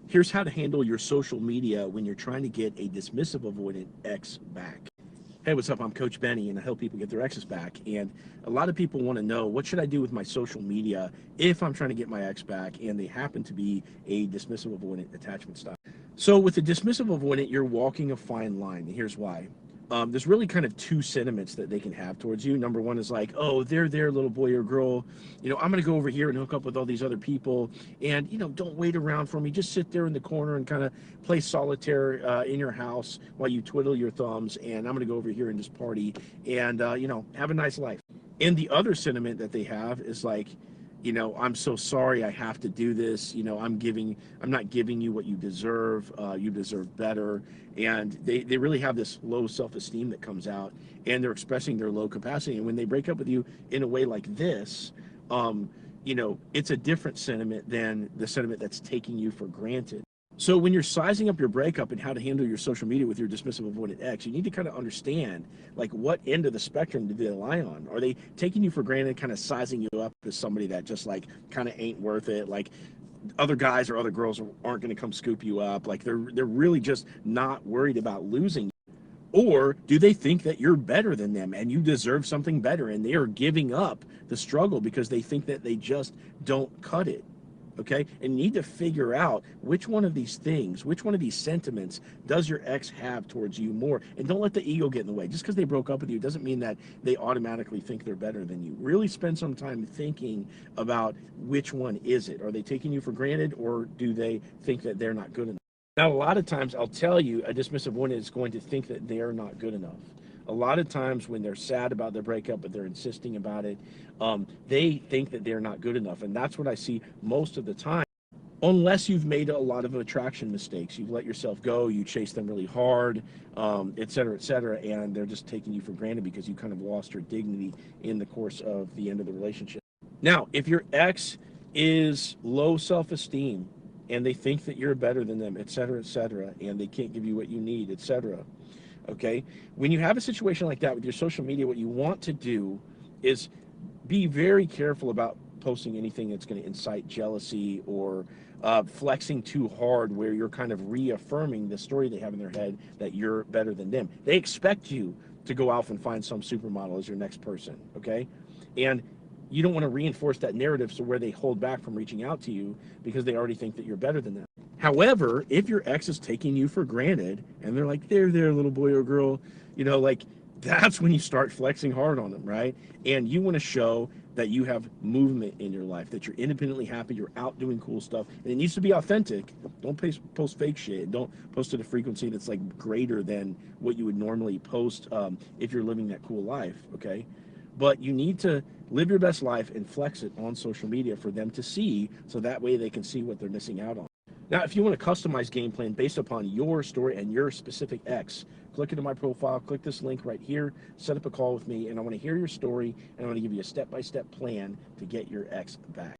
Here's how to handle your social media when you're trying to get a dismissive avoidant ex back. Hey, what's up? I'm Coach Benny, and I help people get their exes back. And a lot of people want to know, what should I do with my social media if I'm trying to get my ex back and they happen to be a dismissive avoidant attachment style? So with the dismissive avoidant, you're walking a fine line. And here's why. There's really kind of two sentiments that they can have towards you. Number one is like, oh, they're there, little boy or girl. I'm going to go over here and hook up with all these other people. And, don't wait around for me. Just sit there in the corner and kind of play solitaire in your house while you twiddle your thumbs. And I'm going to go over here and just party and, have a nice life. And the other sentiment that they have is like, I'm so sorry I have to do this. I'm not giving you what you deserve. You deserve better. And they really have this low self-esteem that comes out, and they're expressing their low capacity. And when they break up with you in a way like this, it's a different sentiment than the sentiment that's taking you for granted. So when you're sizing up your breakup and how to handle your social media with your dismissive avoidant ex, you need to kind of understand, like, what end of the spectrum do they lie on? Are they taking you for granted, kind of sizing you up as somebody that just, like, kind of ain't worth it? Like, other guys or other girls aren't going to come scoop you up. Like, they're really just not worried about losing you. Or do they think that you're better than them and you deserve something better, and they are giving up the struggle because they think that they just don't cut it? Okay, and you need to figure out which one of these things, which one of these sentiments does your ex have towards you more. And don't let the ego get in the way. Just because they broke up with you doesn't mean that they automatically think they're better than you. Really spend some time thinking about which one is it. Are they taking you for granted, or do they think that they're not good enough? Now, a lot of times, I'll tell you, a dismissive one is going to think that they're not good enough. A lot of times when they're sad about their breakup, but they're insisting about it, they think that they're not good enough. And that's what I see most of the time. Unless you've made a lot of attraction mistakes. You've let yourself go, you chase them really hard, et cetera, and they're just taking you for granted because you kind of lost your dignity in the course of the end of the relationship. Now, if your ex is low self-esteem and they think that you're better than them, et cetera, and they can't give you what you need, et cetera, okay? When you have a situation like that with your social media, what you want to do is be very careful about posting anything that's going to incite jealousy or flexing too hard, where you're kind of reaffirming the story they have in their head that you're better than them. They expect you to go off and find some supermodel as your next person, okay? And you don't want to reinforce that narrative so where they hold back from reaching out to you because they already think that you're better than them. However, if your ex is taking you for granted and they're like, there, little boy or girl, like, that's when you start flexing hard on them, right? And you want to show that you have movement in your life, that you're independently happy, you're out doing cool stuff, and it needs to be authentic. Don't post fake shit. Don't post at a frequency that's like greater than what you would normally post if you're living that cool life, okay? But you need to live your best life and flex it on social media for them to see, so that way they can see what they're missing out on. Now, if you want a customized game plan based upon your story and your specific ex, click into my profile, click this link right here, set up a call with me, and I want to hear your story, and I want to give you a step-by-step plan to get your ex back.